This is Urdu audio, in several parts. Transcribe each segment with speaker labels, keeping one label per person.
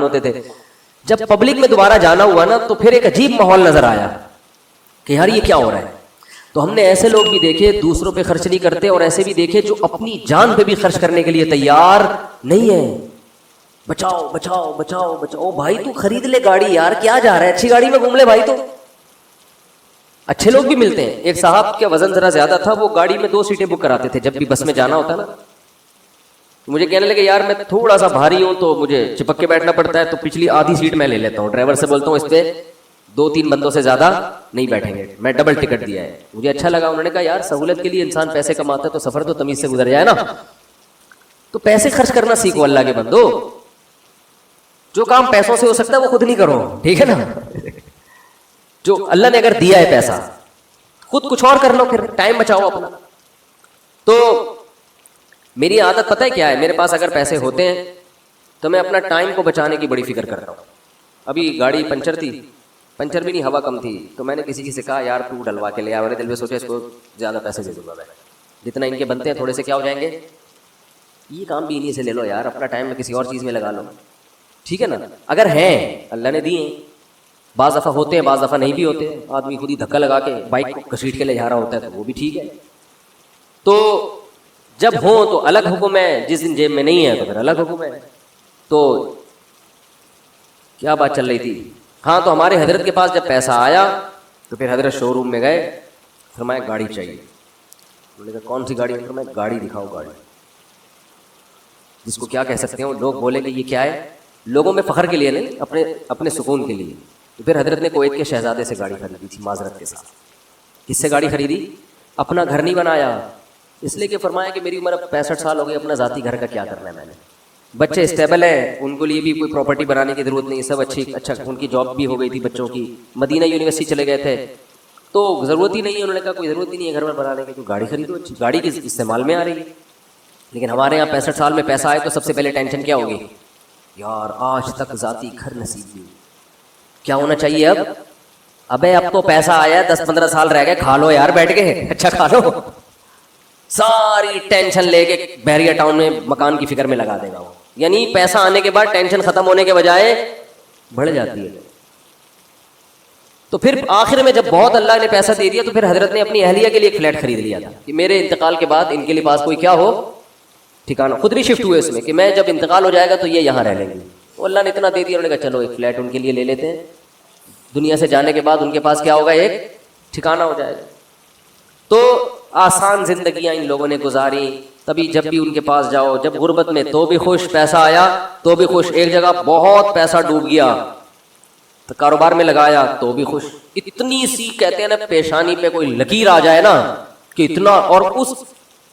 Speaker 1: ہوتے تھے. جب پبلک میں دوبارہ جانا ہوا نا تو پھر ایک عجیب ماحول نظر آیا کہ یار یہ کیا ہو رہا ہے. تو ہم نے ایسے لوگ بھی دیکھے دوسروں پہ خرچ نہیں کرتے, اور ایسے بھی دیکھے جو اپنی جان پہ بھی خرچ کرنے کے لیے تیار نہیں ہے. بچاؤ بچاؤ بچاؤ بچاؤ. بھائی تو خرید لے گاڑی یار, کیا جا رہا ہے, اچھی گاڑی میں گھوم لے بھائی. تو اچھے لوگ بھی ملتے ہیں. ایک صاحب کا وزن ذرا زیادہ تھا, وہ گاڑی میں 2 سیٹیں بک کراتے تھے جب بھی بس میں جانا ہوتا نا. مجھے کہنے لگے یار میں تھوڑا سا بھاری ہوں تو مجھے چپک کے بیٹھنا پڑتا ہے, تو پچھلی آدھی سیٹ میں لے لیتا ہوں. ڈرائیور سے بولتا ہوں اس پہ 2-3 بندوں سے زیادہ نہیں بیٹھیں گے, میں ڈبل ٹکٹ دیا ہے. مجھے اچھا لگا. انہوں نے کہا یار سہولت کے لیے انسان پیسے کماتا ہے تو سفر تو تمیز سے گزر جائے نا. تو پیسے خرچ کرنا سیکھو اللہ کے بندو. جو کام پیسوں سے ہو سکتا ہے وہ خود نہیں کرو, ٹھیک ہے نا. جو اللہ نے اگر دیا ہے پیسہ, خود کچھ اور کر لو, پھر ٹائم بچاؤ اپنا. تو میری عادت پتہ ہے کیا ہے, میرے پاس اگر پیسے ہوتے ہیں تو میں اپنا ٹائم کو بچانے کی بڑی فکر کرتا ہوں. ابھی گاڑی پنچر تھی, پنچر بھی نہیں ہوا کم تھی, تو میں نے کسی سے کہا یار تو ڈلوا کے لے آ. میں نے دل میں سوچا اس کو زیادہ پیسے دے دوں گا میں, جتنا ان کے بنتے ہیں تھوڑے سے کیا ہو جائیں گے, یہ کام بھی انہیں سے لے لو یار, اپنا ٹائم میں کسی اور چیز میں لگا لو, ٹھیک ہے نا. اگر ہیں اللہ نے دیے, بعض دفعہ ہوتے ہیں بعض دفعہ نہیں بھی ہوتے. آدمی خود ہی دھکا لگا کے بائک کو گھسیٹ کے لے جا رہا ہوتا ہے تو وہ بھی ٹھیک ہے. تو جب ہوں تو الگ حکم ہے, جس دن جیب میں نہیں ہے تو پھر الگ حکم ہے. تو کیا بات چل رہی تھی, ہاں تو ہمارے حضرت کے پاس جب پیسہ آیا تو پھر حضرت شو روم میں گئے, فرمایا گاڑی چاہیے. انہوں نے کہا کون سی گاڑی؟ فرمایا گاڑی دکھاؤ, گاڑی جس کو کیا کہہ سکتے ہیں. لوگ بولے کہ یہ کیا ہے, لوگوں میں فخر کے لیے نہیں, اپنے سکون کے لیے. تو پھر حضرت نے کویت کے شہزادے سے گاڑی خریدی تھی معذرت کے ساتھ. کس سے گاڑی خریدی؟ اپنا گھر نہیں بنایا, اس لیے کہ فرمایا کہ میری عمر اب 65 سال ہو گئی, اپنا ذاتی گھر کا کیا کرنا ہے میں نے. بچے اسٹیبل ہیں, ان کے لیے بھی کوئی پراپرٹی بنانے کی ضرورت نہیں, سب اچھا ان کی جاب بھی ہو گئی تھی بچوں کی, مدینہ یونیورسٹی چلے گئے تھے, تو ضرورت ہی نہیں ہے. انہوں نے کہا کوئی ضرورت ہی نہیں ہے گھر میں بنانے کی, تو گاڑی خریدو, اچھی گاڑی کی استعمال میں آ رہی ہے. لیکن ہمارے یہاں 65 سال میں پیسہ آئے تو سب سے پہلے ٹینشن کیا ہوگی, یار آج تک ذاتی گھر نصیب نہیں. کیا ہونا چاہیے اب؟ ابے اب تو پیسہ آیا, 10-15 سال رہ گئے, کھا لو یار بیٹھ کے, اچھا کھا لو. ساری ٹینشن لے کے بحریہ ٹاؤن میں مکان کی فکر میں لگا دے گا وہ. یعنی پیسہ آنے کے بعد ٹینشن ختم ہونے کے بجائے بڑھ جاتی ہے. تو پھر آخر میں جب بہت اللہ نے پیسہ دے دیا تو پھر حضرت نے اپنی اہلیہ کے لیے ایک فلیٹ خرید لیا تھا کہ میرے انتقال کے بعد ان کے لیے پاس کوئی کیا ہو ٹھکانہ. خود نہیں شفٹ ہوئے اس میں کہ میں جب انتقال ہو جائے گا تو یہ یہاں رہ لیں گے. تو اللہ نے اتنا دے دیا, انہوں نے کہا چلو ایک فلیٹ ان کے لیے لے لیتے ہیں, دنیا سے جانے کے بعد ان کے پاس کیا ہوگا, ایک ٹھکانہ ہو جائے گا. تو آسان زندگیاں ان لوگوں نے گزاری. تبھی جب بھی ان کے پاس جاؤ, جب غربت میں تو بھی خوش, پیسہ آیا تو بھی خوش, ایک جگہ بہت پیسہ ڈوب گیا تو کاروبار میں لگایا تو بھی خوش. اتنی سی کہتے ہیں نا پیشانی پہ کوئی لکیر آ جائے نا کہ اتنا. اور اس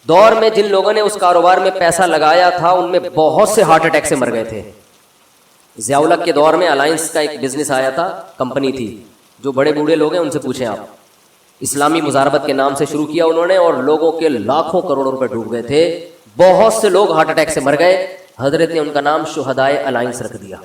Speaker 1: دور میں جن لوگوں نے اس کاروبار میں پیسہ لگایا تھا ان میں بہت سے ہارٹ اٹیک سے مر گئے تھے. ضیاء الحق کے دور میں الائنس کا ایک بزنس آیا تھا, کمپنی تھی, جو بڑے بوڑھے لوگ ہیں ان سے پوچھیں آپ, اسلامی مزاربت کے نام سے شروع کیا انہوں نے, اور لوگوں کے لاکھوں کروڑوں روپے ڈوب گئے تھے. بہت سے لوگ ہارٹ اٹیک سے مر گئے. حضرت نے ان کا نام شہدائے الائنس رکھ دیا.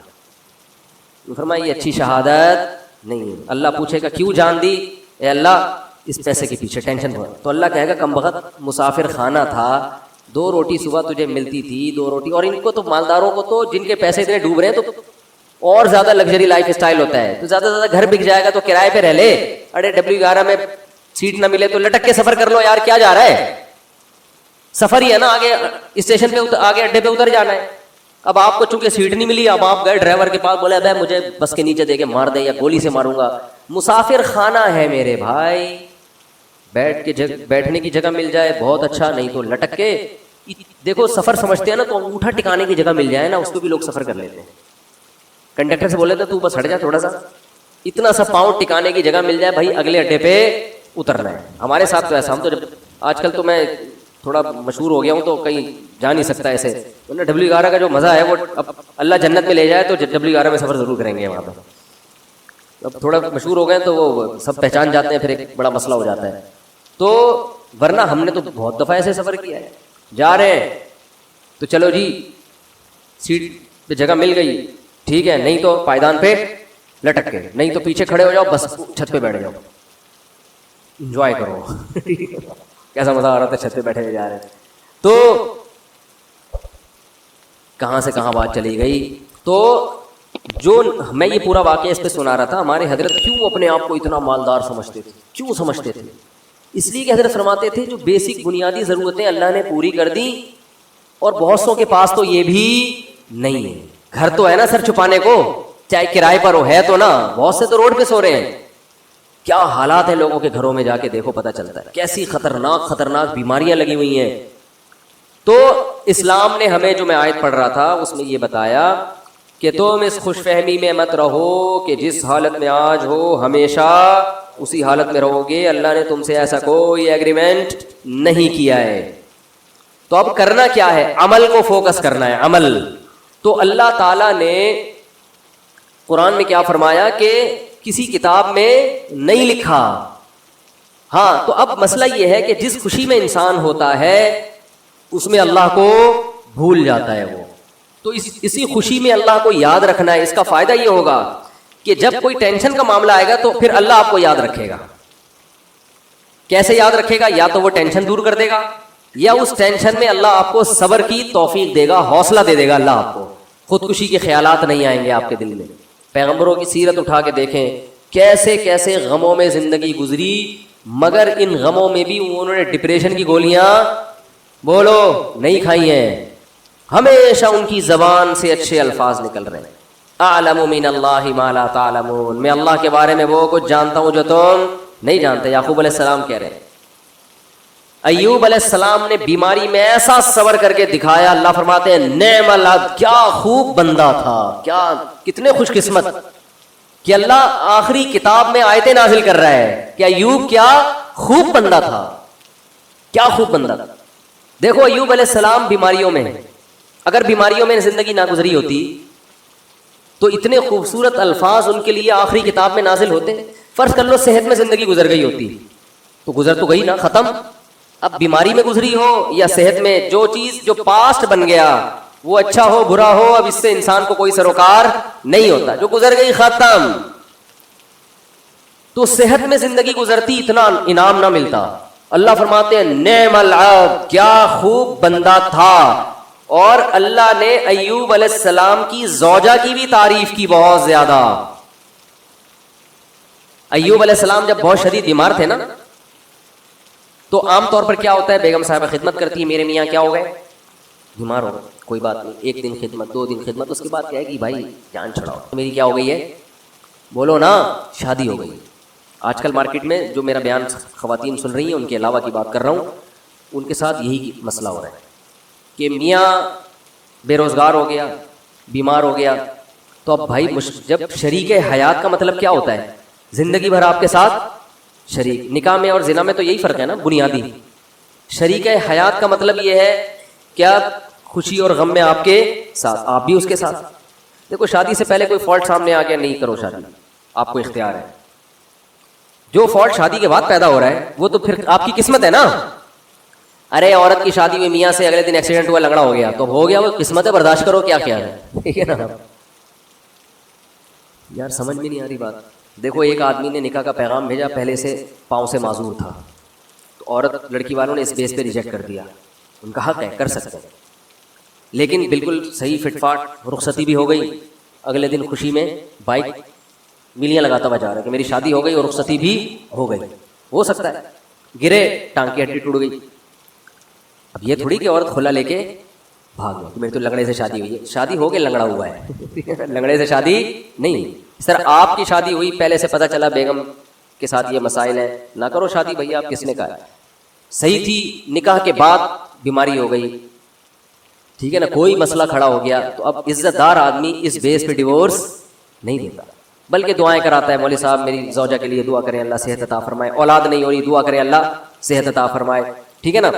Speaker 1: فرمایا یہ اچھی شہادت نہیں ہے. اللہ پوچھے گا کیوں جان دی؟ اے اللہ اس پیسے کے پیچھے ٹینشن ہوا. تو اللہ کہے گا کم بخت مسافر خانہ تھا, 2 روٹی صبح تجھے ملتی تھی, 2 روٹی. اور ان کو تو مالداروں کو تو جن کے پیسے اتنے ڈوب رہے ہیں تو اور زیادہ لگژری لائف اسٹائل ہوتا ہے, تو زیادہ سے زیادہ گھر بک جائے گا تو کرائے پہ رہ لے. اڑے W11 میں سیٹ نہ ملے تو لٹک کے سفر کر لو یار, کیا جا رہا ہے, سفر ہی ہے نا, آگے اسٹیشن پہ آگے اڈے پہ اتر جانا ہے. اب آپ کو چونکہ سیٹ نہیں ملی, اب آپ گئے ڈرائیور کے پاس, بولے ابے مجھے بس کے نیچے دے کے مار دے یا گولی سے ماروں گا. مسافر خانہ ہے میرے بھائی, بیٹھنے کی جگہ مل جائے بہت اچھا, نہیں تو لٹک کے. دیکھو سفر سمجھتے ہیں نا تو انگوٹھا ٹکانے کی جگہ مل جائے نا, اس کو بھی لوگ سفر کر لیتے ہیں. کنڈکٹر سے بولے تو بس ہٹ جا تھوڑا سا, اتنا سا پاؤں ٹکانے کی جگہ مل جائے بھائی, اگلے اڈے پہ اترنا ہے. ہمارے ساتھ تو ایسا, ہم تو جب آج کل تو میں تھوڑا مشہور ہو گیا ہوں تو کہیں جا نہیں سکتا ایسے. W11 کا جو مزہ ہے وہ اب اللہ جنت میں لے جائے تو W11 میں سفر ضرور کریں گے وہاں پہ. اب تھوڑا مشہور ہو گئے تو وہ سب پہچان جاتے ہیں, پھر ایک بڑا مسئلہ ہو جاتا ہے. تو ورنہ ہم نے تو بہت دفعہ ایسے سفر کیا ہے. جا رہے ہیں تو چلو جی سیٹ پہ جگہ مل گئی ٹھیک ہے, نہیں تو پائیدان پہ لٹک کے, نہیں تو پیچھے کھڑے ہو جاؤ, بس چھت پہ بیٹھ جاؤ, انجوائے کرو. کیسا مزہ آ رہا تھا چھت پہ بیٹھے ہوئے جا رہے ہیں. تو کہاں سے کہاں بات چلی گئی. تو جو میں یہ پورا واقعہ اس پہ سنا رہا تھا، ہمارے حضرت کیوں اپنے آپ کو اتنا مالدار سمجھتے تھے؟ کیوں سمجھتے تھے؟ اس لیے کہ حضرت فرماتے تھے جو بیسک بنیادی ضرورتیں اللہ نے پوری کر دی، اور بہت سو کے پاس تو یہ بھی نہیں ہے. گھر تو ہے نا سر چھپانے کو، چاہے کرائے پر ہو، ہے تو نا. بہت سے تو روڈ پہ سو رہے ہیں. کیا حالات ہیں لوگوں کے گھروں میں، جا کے دیکھو پتہ چلتا ہے کیسی خطرناک بیماریاں لگی ہوئی ہیں. تو اسلام نے ہمیں، جو میں آیت پڑھ رہا تھا اس میں یہ بتایا کہ تم اس خوش فہمی میں مت رہو کہ جس حالت میں آج ہو ہمیشہ اسی حالت میں رہو گے. اللہ نے تم سے ایسا کوئی ایگریمنٹ نہیں کیا ہے. تو اب کرنا کیا ہے؟ عمل کو فوکس کرنا ہے، عمل. تو اللہ تعالیٰ نے قرآن میں کیا فرمایا کہ کسی کتاب میں نہیں لکھا. ہاں، تو اب مسئلہ یہ ہے کہ جس خوشی میں انسان ہوتا ہے اس میں اللہ کو بھول جاتا ہے وہ. تو اسی خوشی میں اللہ کو یاد رکھنا ہے. اس کا فائدہ یہ ہوگا کہ جب کوئی ٹینشن کا معاملہ آئے گا تو پھر اللہ آپ کو یاد رکھے گا. کیسے یاد رکھے گا؟ یا تو وہ ٹینشن دور کر دے گا، یا اس ٹینشن میں اللہ آپ کو صبر کی توفیق دے گا، حوصلہ دے دے گا. اللہ آپ کو خودکشی کے خیالات نہیں آئیں گے آپ کے دل میں. پیغمبروں کی سیرت اٹھا کے دیکھیں، کیسے کیسے غموں میں زندگی گزری، مگر ان غموں میں بھی انہوں نے ڈپریشن کی گولیاں بولو نہیں کھائی ہیں. ہمیشہ ان کی زبان سے اچھے الفاظ نکل رہے ہیں. اعلم من اللہ ما لا تعلمون، میں اللہ کے بارے میں وہ کچھ جانتا ہوں جو تم نہیں جانتے. یعقوب علیہ السلام کہہ رہے ہیں. ایوب علیہ السلام نے بیماری میں ایسا صبر کر کے دکھایا. اللہ فرماتے ہیں نعم العبد، کیا خوب بندہ تھا، کتنے خوش قسمت کہ اللہ آخری کتاب میں آیتیں نازل کر رہا ہے کہ ایوب کیا خوب بندہ تھا، کیا خوب بندہ تھا. دیکھو ایوب علیہ السلام بیماریوں میں، اگر بیماریوں میں زندگی نہ گزری ہوتی تو اتنے خوبصورت الفاظ ان کے لیے آخری کتاب میں نازل ہوتے. فرض کر لو صحت میں زندگی گزر گئی ہوتی تو گزر تو گئی نا، ختم. اب بیماری میں گزری ہو یا صحت میں، جو چیز جو پاسٹ بن گیا وہ اچھا ہو برا ہو، اب اس سے انسان کو کوئی سروکار نہیں ہوتا. جو گزر گئی ختم. تو صحت میں زندگی گزرتی اتنا انعام نہ ملتا. اللہ فرماتے ہیں نعم العبد، کیا خوب بندہ تھا. اور اللہ نے ایوب علیہ السلام کی زوجہ کی بھی تعریف کی بہت زیادہ. ایوب علیہ السلام جب بہت شدید بیمار تھے نا، تو عام طور پر کیا ہوتا ہے، بیگم صاحبہ خدمت کرتی ہے، میرے میاں کیا ہو گئے، بیمار ہو گئے، کوئی بات نہیں، 1 دن خدمت، 2 دن خدمت، اس کے بعد کیا ہے کہ بھائی جان چھڑاؤ، میری کیا ہو گئی ہے، بولو نا، شادی ہو گئی. آج کل مارکیٹ میں جو میرا بیان خواتین سن رہی ہیں ان کے علاوہ کی بات کر رہا ہوں، ان کے ساتھ یہی مسئلہ ہو رہا ہے کہ میاں بے روزگار ہو گیا، بیمار ہو گیا. تو اب بھائی جب شریک حیات کا مطلب کیا ہوتا ہے، زندگی بھر آپ کے ساتھ شریک. نکاح میں اور زنا میں تو یہی فرق ہے نا بنیادی. شریک حیات کا مطلب یہ ہے کیا خوشی اور غم میں آپ کے ساتھ، آپ بھی اس کے ساتھ. دیکھو شادی سے پہلے کوئی فالٹ سامنے آ گیا، نہیں کرو شادی، آپ کو اختیار ہے. جو فالٹ شادی کے بعد پیدا ہو رہا ہے وہ تو پھر آپ کی قسمت ہے نا. ارے عورت کی شادی ہوئی میاں سے، اگلے دن ایکسیڈنٹ ہوا، لنگڑا ہو گیا، تو ہو گیا، وہ قسمت ہے، برداشت کرو. کیا خیال ہے، ٹھیک ہے نا یار، سمجھ میں نہیں آ رہی بات. دیکھو ایک آدمی نے نکاح کا پیغام بھیجا، پہلے سے پاؤں سے معذور تھا، تو عورت لڑکی والوں نے اس بیس پہ ریجیکٹ کر دیا. ان کا حق ہے، کر سکتے ہیں، لیکن بالکل صحیح فٹ فاٹ رخصتی بھی ہو گئی. اگلے دن خوشی میں بائک میلیاں لگاتا ہوا جا رہا ہے کہ میری شادی ہو گئی اور رخصتی بھی ہو گئی. ہو سکتا ہے گرے، ٹانگ کی ہڈی ٹوٹ گئی. اب یہ تھوڑی کہ عورت کھلا لے کے بھاگ گئی، میری تو لنگڑے سے شادی ہوئی ہے. شادی ہو کے لنگڑا ہوا ہے، لنگڑے سے شادی نہیں. سر آپ کی شادی ہوئی، پہلے سے پتہ چلا بیگم کے ساتھ یہ مسائل ہیں، نہ کرو شادی. بھیا آپ کس نے کہا، صحیح تھی، نکاح کے بعد بیماری ہو گئی، ٹھیک ہے نا، کوئی مسئلہ کھڑا ہو گیا، تو اب عزت دار آدمی اس بیس پہ ڈیورس نہیں دیتا، بلکہ دعائیں کراتا ہے. مولوی صاحب میری زوجہ کے لیے دعا کریں، اللہ صحت عطا فرمائے. اولاد نہیں ہو رہی، دعا کریں اللہ صحت عطا فرمائے، ٹھیک ہے نا.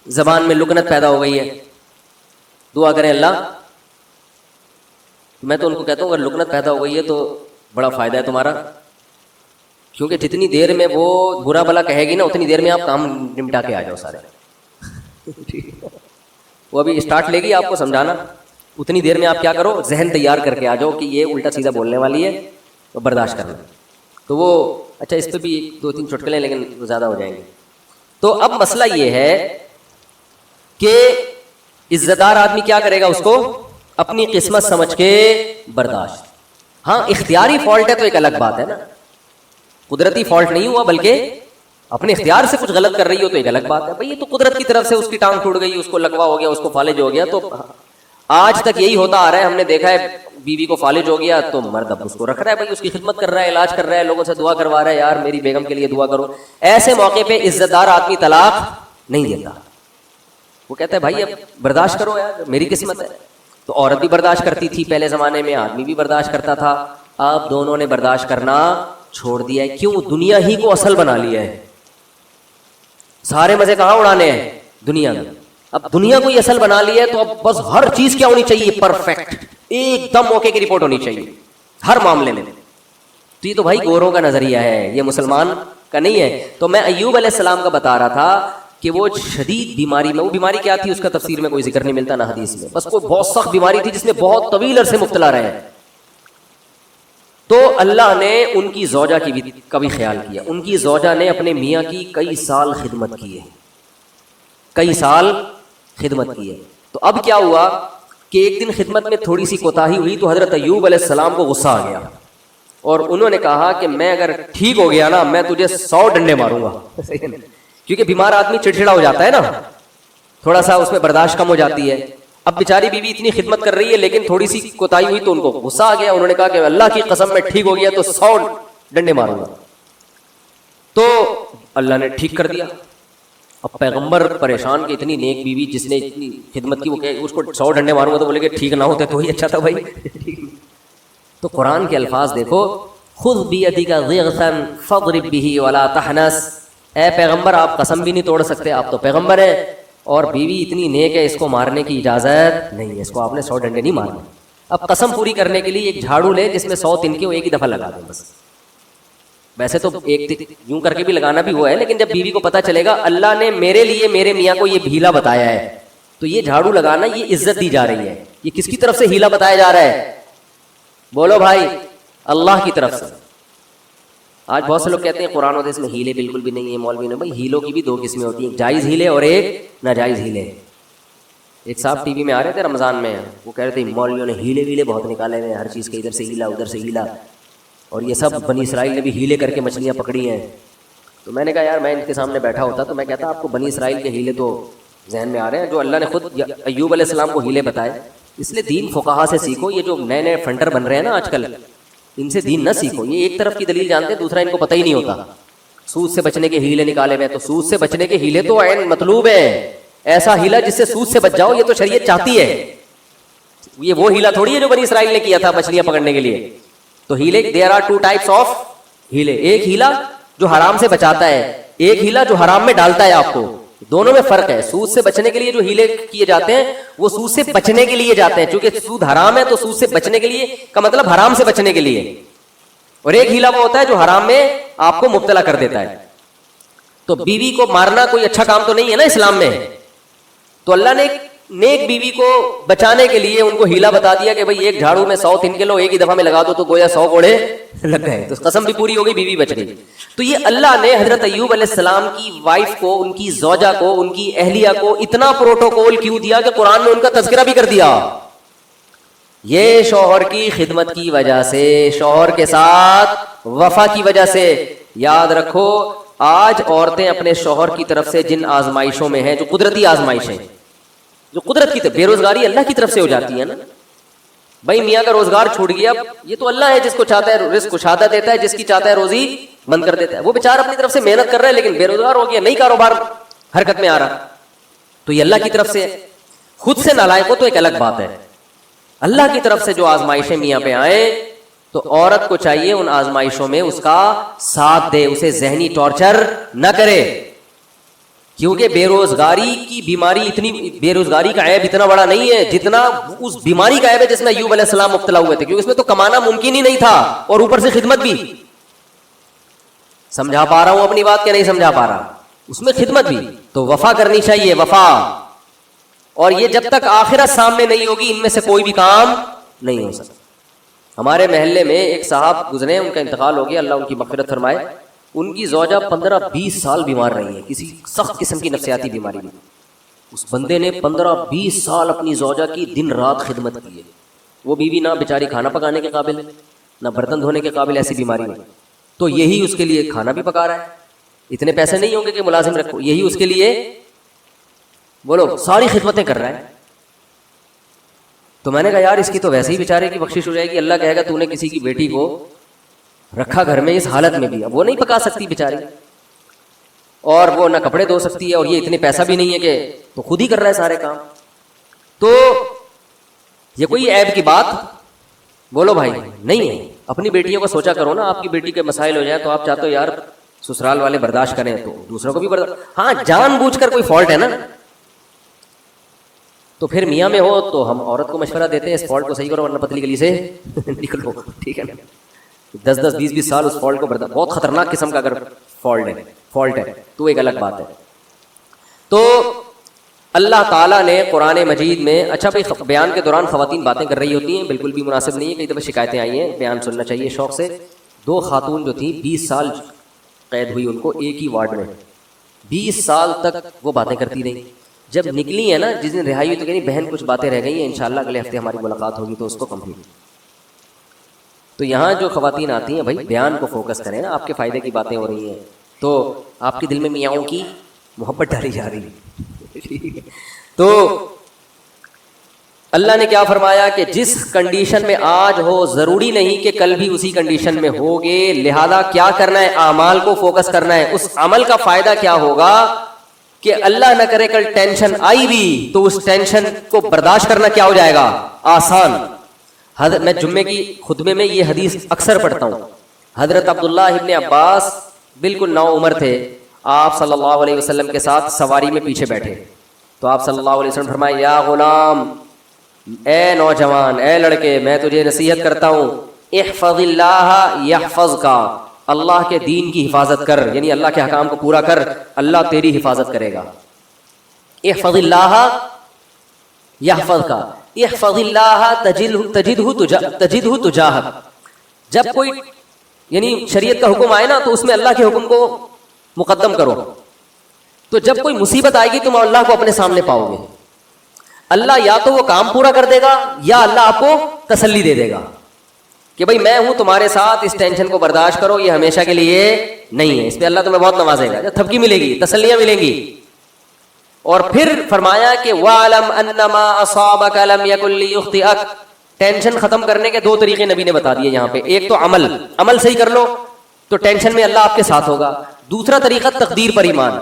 Speaker 1: زبان میں لکنت پیدا ہو گئی ہے، دعا کریں اللہ. میں تو ان کو کہتا ہوں اگر لکنت پیدا ہو گئی ہے تو بڑا فائدہ ہے تمہارا، کیونکہ جتنی دیر میں وہ برا بلا کہے گی نا، اتنی دیر میں آپ کام نمٹا کے آ جاؤ سارے. وہ ابھی اسٹارٹ لے گی آپ کو سمجھانا، اتنی دیر میں آپ کیا کرو، ذہن تیار کر کے آ جاؤ کہ یہ الٹا سیدھا بولنے والی ہے، تو برداشت کرنا. تو وہ اچھا اس پہ بھی 2-3 چٹکلیں، لیکن زیادہ ہو جائیں گے. تو اب مسئلہ یہ ہے کہ عزت دار آدمی کیا کرے گا، اس کو اپنی قسمت سمجھ کے برداشت. ہاں اختیاری فالٹ ہے تو ایک الگ بات ہے نا, قدرتی فالٹ نہیں ہوا بلکہ اپنے اختیار سے کچھ غلط کر رہی ہو تو ایک الگ بات ہے. بھائی یہ تو قدرت کی طرف سے اس کی ٹانگ ٹوٹ گئی, اس کو لکوا ہو گیا, اس کو فالج ہو گیا. تو آج تک یہی ہوتا آ رہا ہے, ہم نے دیکھا ہے بیوی کو فالج ہو گیا تو مرد اب اس کو رکھ رہا ہے, بھائی اس کی خدمت کر رہا ہے, علاج کر رہا ہے, لوگوں سے دعا کروا رہا ہے, یار میری بیگم کے لیے دعا کرو. ایسے موقع پہ عزت دار آدمی طلاق نہیں دیتا, وہ کہتا ہے بھائی اب برداشت کرو یار, میری قسمت ہے. تو عورت بھی برداشت کرتی تھی پہلے زمانے میں, آدمی بھی برداشت کرتا تھا. اب دونوں نے برداشت کرنا چھوڑ دیا ہے. کیوں؟ دنیا ہی کو اصل بنا لیا ہے. سارے مزے کہاں اڑانے ہیں؟ دنیا میں. اب دنیا کو یہ اصل بنا لیا ہے تو اب بس ہر چیز کیا ہونی چاہیے؟ پرفیکٹ, ایک دم موقع کی رپورٹ ہونی چاہیے ہر معاملے میں. تو یہ تو بھائی گوروں کا نظریہ ہے, یہ مسلمان کا نہیں ہے. تو میں ایوب علیہ السلام کا بتا رہا تھا کہ وہ شدید بیماری میں, وہ بیماری کیا تھی اس کا تفسیر میں کوئی ذکر نہیں ملتا نہ حدیث میں, بس کوئی بہت سخت بیماری تھی جس میں بہت طویل عرصے مبتلا رہے. تو اللہ نے ان کی زوجہ کا بھی خیال کیا. ان کی زوجہ نے اپنے میاں کی کئی سال خدمت کی ہے, کئی سال خدمت کی ہے. تو اب کیا ہوا کہ ایک دن خدمت میں تھوڑی سی کوتاہی ہوئی تو حضرت ایوب علیہ السلام کو غصہ آ گیا اور انہوں نے کہا کہ میں اگر ٹھیک ہو گیا نا میں تجھے 100 ڈنڈے ماروں گا. کیونکہ بیمار آدمی چڑچڑا ہو جاتا ہے نا, تھوڑا سا اس میں برداشت کم ہو جاتی ہے. اب بیچاری بیوی اتنی خدمت کر رہی ہے لیکن تھوڑی سی کوتاہی ہوئی تو ان کو غصہ آ گیا. انہوں نے کہا کہ اللہ کی قسم میں ٹھیک ہو گیا تو 100 ڈنڈے ماروں گا. تو اللہ نے ٹھیک کر دیا. اب پیغمبر پریشان کہ اتنی نیک بیوی جس نے اتنی خدمت کی, وہ کہ اس کو 100 ڈنڈے ماروں گا, تو بولے کہ ٹھیک نہ ہوتے تو ہی اچھا تھا بھائی. تو قرآن کے الفاظ دیکھو, خذ بیدک ضغثا فاضرب به ولا تحنث. اے پیغمبر آپ قسم بھی نہیں توڑ سکتے, آپ تو پیغمبر ہیں, اور بیوی اتنی نیک ہے اس کو مارنے کی اجازت نہیں ہے, اس کو آپ نے 100 ڈنڈے نہیں مارنے. اب قسم پوری کرنے کے لیے ایک جھاڑو لے جس میں 100 تنکے ایک ہی دفعہ لگا دیں بس. ویسے تو ایک یوں کر کے بھی لگانا بھی ہوا ہے, لیکن جب بیوی کو پتا چلے گا اللہ نے میرے لیے میرے میاں کو یہ ہیلا بتایا ہے تو یہ جھاڑو لگانا یہ عزت دی جا رہی ہے. یہ کس کی طرف سے ہیلا بتایا جا رہا ہے؟ بولو بھائی, اللہ کی طرف سے. آج بہت سے لوگ کہتے ہیں قرآن و حدیث میں ہیلے بالکل بھی نہیں ہے, مولوی نے. بھائی ہیلوں کی بھی 2 قسمیں ہوتی ہیں, جائز ہیلے اور ایک ناجائز ہیلے. ایک صاحب ٹی وی میں آ رہے تھے رمضان میں, وہ کہہ رہے تھے مولویوں نے ہیلے ویلے بہت نکالے ہوئے ہیں, ہر چیز کے ادھر سے ہیلا ادھر سے ہیلا, اور یہ سب بنی اسرائیل نے بھی ہیلے کر کے مچھلیاں پکڑی ہیں. تو میں نے کہا یار میں ان کے سامنے بیٹھا ہوتا تو میں کہتا آپ کو بنی اسرائیل کے ہیلے تو ذہن میں آ رہے ہیں جو اللہ نے خود ایوب علیہ السلام کو ہیلے بتائے. اس لیے دین فقہا سے سیکھو. یہ جو نئے نئے فنٹر بن رہے ہیں نا آج کل, ان سے دین نہ سیکھو. یہ ایک طرف کی دلیل جانتے ہیں, دوسرا ان کو پتہ ہی نہیں ہوتا. سود سے بچنے کے ہیلے نکالے ہوئے, تو سود سے بچنے کے ہیلے تو عین مطلوب ہے. ایسا ہیلا جس سے سود سے بچ جاؤ, یہ تو شریعت چاہتی ہے. یہ وہ ہیلا تھوڑی ہے جو بنی اسرائیل نے کیا تھا مچھلیاں پکڑنے کے لیے. تو ہیلے دیر آر 2 types آف ہیلے. ایک ہیلا جو حرام سے بچاتا ہے, ایک ہیلا جو حرام میں ڈالتا ہے آپ کو. دونوں میں فرق ہے. سود سے بچنے کے لیے جو ہیلے کیے جاتے ہیں وہ سود سے بچنے کے لیے جاتے ہیں, چونکہ سود حرام ہے تو سود سے بچنے کے لیے کا مطلب حرام سے بچنے کے لیے. اور ایک ہیلا وہ ہوتا ہے جو حرام میں آپ کو مبتلا کر دیتا ہے. تو بیوی کو مارنا کوئی اچھا کام تو نہیں ہے نا اسلام میں. تو اللہ نے نیک بیوی کو بچانے کے لیے ان کو ہیلا بتا دیا کہ بھئی ایک جھاڑو میں 100 تنکے لو, ایک ہی دفعہ میں لگا دو تو گویا 100 کوڑے لگ گئے. تو قسم بھی پوری ہو گئی, بیوی بچ گئی. تو یہ اللہ نے حضرت ایوب علیہ السلام کی وائف کو, ان کی زوجہ کو, ان کی اہلیہ کو اتنا پروٹوکول کیوں دیا کہ قرآن میں ان کا تذکرہ بھی کر دیا. یہ شوہر کی خدمت کی وجہ سے, شوہر کے ساتھ وفا کی وجہ سے. یاد رکھو آج عورتیں اپنے شوہر کی طرف سے جن آزمائشوں میں ہیں, جو قدرتی آزمائشیں, جو قدرت کی طرف, بے روزگاری اللہ کی طرف سے ہو جاتی ہے نا. بھائی میاں کا روزگار چھوٹ گیا, یہ تو اللہ ہے جس کو چاہتا ہے رزق کشادہ دیتا ہے, جس کی چاہتا ہے روزی بند کر دیتا ہے. وہ بیچارہ اپنی طرف سے محنت کر رہا ہے لیکن بے روزگار ہو گیا, نئی کاروبار حرکت میں آ رہا, تو یہ اللہ کی طرف سے. خود سے نالائق ہو تو ایک الگ بات ہے. اللہ کی طرف سے جو آزمائشیں میاں پہ آئیں تو عورت کو چاہیے ان آزمائشوں میں اس کا ساتھ دے, اسے ذہنی ٹارچر نہ کرے. کیونکہ بے روزگاری کی بیماری اتنی, بے روزگاری کا عیب اتنا بڑا نہیں ہے جتنا اس بیماری کا عیب ہے جس میں ایوب علیہ السلام مبتلا ہوئے تھے. کیونکہ اس میں تو کمانا ممکن ہی نہیں تھا اور اوپر سے خدمت بھی. سمجھا پا رہا ہوں اپنی بات کہ نہیں سمجھا پا رہا؟ اس میں خدمت بھی. تو وفا کرنی چاہیے, وفا. اور یہ جب تک آخرت سامنے نہیں ہوگی ان میں سے کوئی بھی کام نہیں ہو سکتا. ہمارے محلے میں ایک صاحب گزرے, ان کا انتقال ہو گیا, اللہ ان کی مغفرت فرمائے. ان کی زوجہ 15-20 سال بیمار رہی ہے, کسی سخت قسم کی نفسیاتی بیماری میں. اس بندے نے 15-20 سال اپنی زوجہ کی دن رات خدمت کی ہے. وہ بیوی نہ بیچاری کھانا پکانے کے قابل ہے نہ برتن دھونے کے قابل، ایسی بیماری میں، تو یہی اس کے لیے کھانا بھی پکا رہا ہے. اتنے پیسے نہیں ہوں گے کہ ملازم رکھو، یہی اس کے لیے بولو ساری خدمتیں کر رہا ہے. تو میں نے کہا یار اس کی تو ویسے ہی بیچارے کی بخشش ہو جائے گی، اللہ کہے گا تو نے کسی کی بیٹی کو رکھا گھر میں اس حالت میں بھی، اب وہ نہیں پکا سکتی بیچاری، اور وہ نہ کپڑے دھو سکتی ہے، اور یہ اتنے پیسہ بھی نہیں ہے کہ تو خود ہی کر رہا ہے سارے کام. تو یہ کوئی عیب کی بات بولو بھائی نہیں ہے. اپنی بیٹیوں کو سوچا کرو نا، آپ کی بیٹی کے مسائل ہو جائیں تو آپ چاہتے ہو یار سسرال والے برداشت کریں تو دوسروں کو بھی برداشت، ہاں جان بوجھ کر کوئی فالٹ ہے نا تو پھر میاں میں ہو تو ہم عورت کو مشورہ دیتے ہیں اس فالٹ کو صحیح کرو ورنہ پتلی گلی سے نکلو، ٹھیک ہے نا. 10-20 سال اس فالٹ کو برداشت، بہت خطرناک قسم کا اگر فالٹ ہے تو ایک الگ بات ہے. تو اللہ تعالیٰ نے قرآن مجید میں، اچھا بھائی بیان کے دوران خواتین باتیں کر رہی ہوتی ہیں، بالکل بھی مناسب نہیں ہے. کئی دفعہ شکایتیں آئی ہیں، بیان سننا چاہیے شوق سے. 2 خاتون جو تھیں 20 سال قید ہوئی ان کو ایک ہی وارڈ میں، 20 سال تک وہ باتیں کرتی رہی. جب نکلی ہیں نا، جس دن رہائی ہوئی تو کہنی بہن کچھ باتیں رہ گئی ہیں، انشاءاللہ اگلے ہفتے ہماری ملاقات ہوگی تو اس کو کمپلیٹ. تو یہاں جو خواتین آتی ہیں بھائی بیان کو فوکس کریں نا، آپ کے فائدے کی باتیں ہو رہی ہیں تو آپ کے دل میں میاؤں کی محبت ڈالی جا رہی ہے. تو اللہ نے کیا فرمایا کہ جس کنڈیشن میں آج ہو ضروری نہیں کہ کل بھی اسی کنڈیشن میں ہوگے، لہذا کیا کرنا ہے، اعمال کو فوکس کرنا ہے. اس عمل کا فائدہ کیا ہوگا کہ اللہ نہ کرے کل ٹینشن آئی بھی تو اس ٹینشن کو برداشت کرنا کیا ہو جائے گا، آسان. میں جمعے کی خطبے میں یہ حدیث اکثر پڑھتا ہوں. حضرت عبداللہ ابن عباس بالکل نو عمر تھے، آپ صلی اللہ علیہ وسلم کے ساتھ سواری میں پیچھے بیٹھے تو آپ صلی اللہ علیہ وسلم فرمائے یا غلام، اے نوجوان، اے لڑکے، میں تجھے نصیحت کرتا ہوں، احفظ اللہ یحفظک، اللہ کے دین کی حفاظت کر، یعنی اللہ کے احکام کو پورا کر، اللہ تیری حفاظت کرے گا. احفظ اللہ یحفظک، احفظ اللہ تجدہ تجاہک. جب کوئی یعنی شریعت کا حکم آئے نا تو اس میں اللہ کے حکم کو مقدم کرو. تو جب کوئی مصیبت آئے گی تم اللہ کو اپنے سامنے پاؤ گے. اللہ یا تو وہ کام پورا کر دے گا یا اللہ آپ کو تسلی دے دے گا کہ بھائی میں ہوں تمہارے ساتھ، اس ٹینشن کو برداشت کرو، یہ ہمیشہ کے لیے نہیں ہے. اس پہ اللہ تمہیں بہت نوازے گا، تھپکی ملے گی، تسلیاں ملیں گی. اور پھر فرمایا کہ وَعْلَمْ أَنَّمَا أَصَابَكَ لَمْ يَكُنْ لِيُخْطِئَكَ. ٹینشن ختم کرنے کے 2 طریقے نبی نے بتا دیے یہاں پہ. ایک تو عمل صحیح کر لو تو ٹینشن میں اللہ آپ کے ساتھ ہوگا. دوسرا طریقہ تقدیر پر ایمان.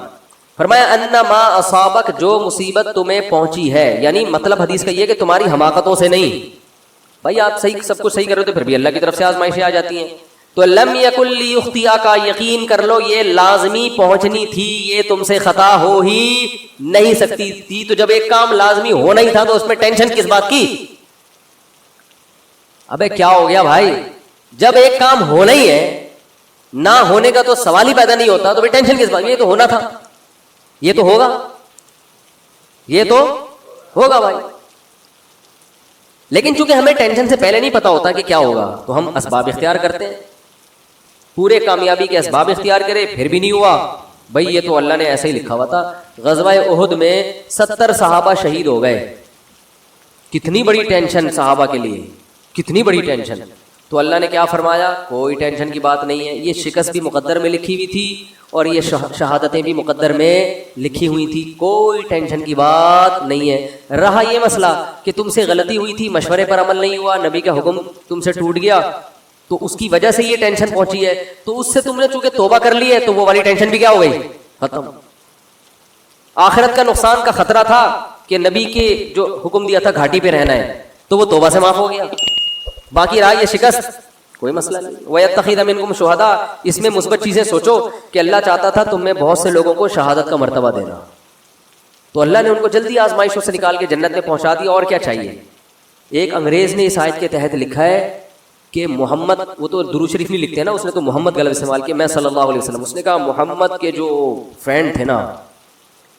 Speaker 1: فرمایا انما اصابک، جو مصیبت تمہیں پہنچی ہے، یعنی مطلب حدیث کا یہ کہ تمہاری حماقتوں سے نہیں. بھائی آپ صحیح سب کچھ صحیح کرو تو پھر بھی اللہ کی طرف سے آزمائشیں آ جاتی ہیں. تو لم یکن لیخطئک، یقین کر لو یہ لازمی پہنچنی تھی، یہ تم سے خطا ہو ہی نہیں سکتی تھی. تو جب ایک کام لازمی ہونا ہی تھا تو اس میں ٹینشن کس بات کی؟ ابے کیا ہو گیا بھائی، جب ایک کام ہونا ہی ہے، نہ ہونے کا تو سوال ہی پیدا نہیں ہوتا، تو پھر ٹینشن کس بات؟ یہ تو ہونا تھا، یہ تو ہوگا، یہ تو ہوگا بھائی. لیکن چونکہ ہمیں ٹینشن سے پہلے نہیں پتا ہوتا کہ کیا ہوگا تو ہم اسباب اختیار کرتے ہیں. پورے کامیابی کے اسباب اختیار کرے پھر بھی نہیں ہوا، بھائی یہ تو اللہ نے ایسے ہی لکھا ہوا تھا. غزوہ احد میں 70 صحابہ شہید ہو گئے. کتنی بڑی ٹینشن صحابہ کے لیے، کتنی بڑی ٹینشن. تو اللہ نے کیا فرمایا؟ کوئی ٹینشن کی بات نہیں ہے، یہ شکست بھی مقدر میں لکھی ہوئی تھی اور یہ شہادتیں بھی مقدر میں لکھی ہوئی تھی، کوئی ٹینشن کی بات نہیں ہے. رہا یہ مسئلہ کہ تم سے غلطی ہوئی تھی، مشورے پر عمل نہیں ہوا، نبی کا حکم تم سے ٹوٹ گیا، تو اس کی وجہ سے یہ ٹینشن پہنچی ہے، تو اس سے تم نے چونکہ توبہ کر لی ہے تو وہ والی ٹینشن بھی کیا ہو گئی؟ ختم. آخرت کا نقصان کا خطرہ تھا کہ نبی کے جو حکم دیا تھا گھاٹی پہ رہنا ہے تو وہ توبہ سے معاف ہو گیا. باقی رہا یہ شکست، کوئی مسئلہ نہیں. وَيَتَّخِذَ مِنْكُمْ شُهَدَاءَ، اس میں مثبت چیزیں سوچو کہ اللہ چاہتا تھا تم میں بہت سے لوگوں کو شہادت کا مرتبہ دینا، تو اللہ نے ان کو جلدی آزمائشوں سے نکال کے جنت میں پہنچا دیا. اور کیا چاہیے؟ ایک انگریز نے اس آیت کے تحت لکھا ہے کہ محمد، وہ تو درود شریف نہیں لکھتے نا، اس نے تو محمد غلط استعمال کیا، میں صلی اللہ علیہ وسلم. اس نے کہا محمد کے جو فرینڈ تھے نا،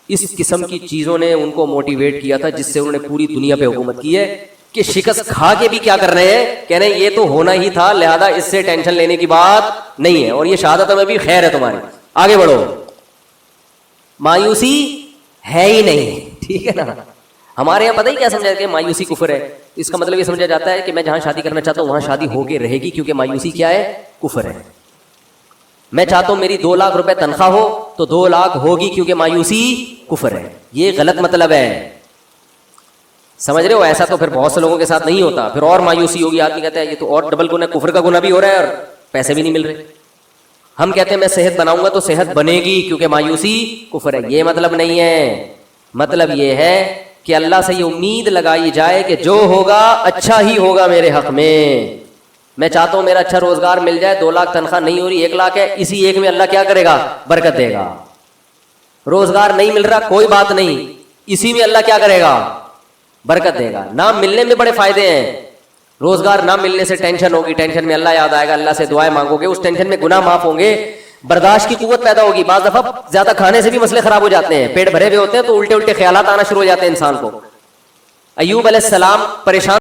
Speaker 1: اس قسم کی چیزوں نے ان کو موٹیویٹ کیا تھا جس سے انہوں نے پوری دنیا پہ حکومت کی ہے کہ شکست کھا کے بھی کیا کر رہے ہیں، کہہ رہے ہیں یہ تو ہونا ہی تھا، لہذا اس سے ٹینشن لینے کی بات نہیں ہے، اور یہ شہادت میں بھی خیر ہے تمہاری، آگے بڑھو، مایوسی ہے ہی نہیں. ٹھیک ہے نا. ہمارے یہاں پتہ ہی کیا سمجھا کہ مایوسی کفر ہے. اس کا مطلب یہ سمجھا جاتا ہے کہ میں جہاں شادی کرنا چاہتا ہوں وہاں شادی ہو کے رہے گی, کیونکہ مایوسی کیا ہے, کفر ہے. میں چاہتا ہوں میری 2 لاکھ روپے تنخواہ ہو تو 2 لاکھ ہوگی, کیونکہ مایوسی کفر ہے. یہ غلط مطلب ہے, سمجھ رہے ہو. ایسا تو پھر بہت سے لوگوں کے ساتھ نہیں ہوتا, پھر اور مایوسی ہوگی. آدمی کہتا ہے یہ تو اور ڈبل گناہ, کفر کا گناہ بھی ہو رہا ہے اور پیسے بھی نہیں مل رہے. ہم کہتے ہیں میں صحت بناؤں گا تو صحت بنے گی, کیونکہ مایوسی کفر ہے. یہ مطلب نہیں ہے. مطلب یہ ہے کہ اللہ سے یہ امید لگائی جائے کہ جو ہوگا اچھا ہی ہوگا میرے حق میں. میں چاہتا ہوں میرا اچھا روزگار مل جائے, 2 لاکھ تنخواہ نہیں ہو رہی, 1 لاکھ ہے, اسی 1 میں اللہ کیا کرے گا, برکت دے گا. روزگار نہیں مل رہا, کوئی بات نہیں, اسی میں اللہ کیا کرے گا, برکت دے گا. نہ ملنے میں بڑے فائدے ہیں. روزگار نہ ملنے سے ٹینشن ہوگی, ٹینشن میں اللہ یاد آئے گا, اللہ سے دعائیں مانگو گے, اس ٹینشن میں گناہ معاف ہوں گے, برداشت کی قوت پیدا ہوگی. بعض دفعہ زیادہ کھانے سے بھی مسئلے خراب ہو جاتے ہیں, پیٹ بھرے ہوئے ہوتے ہیں تو الٹے الٹے خیالات آنا شروع ہو جاتے ہیں انسان کو. ایوب علیہ السلام پریشان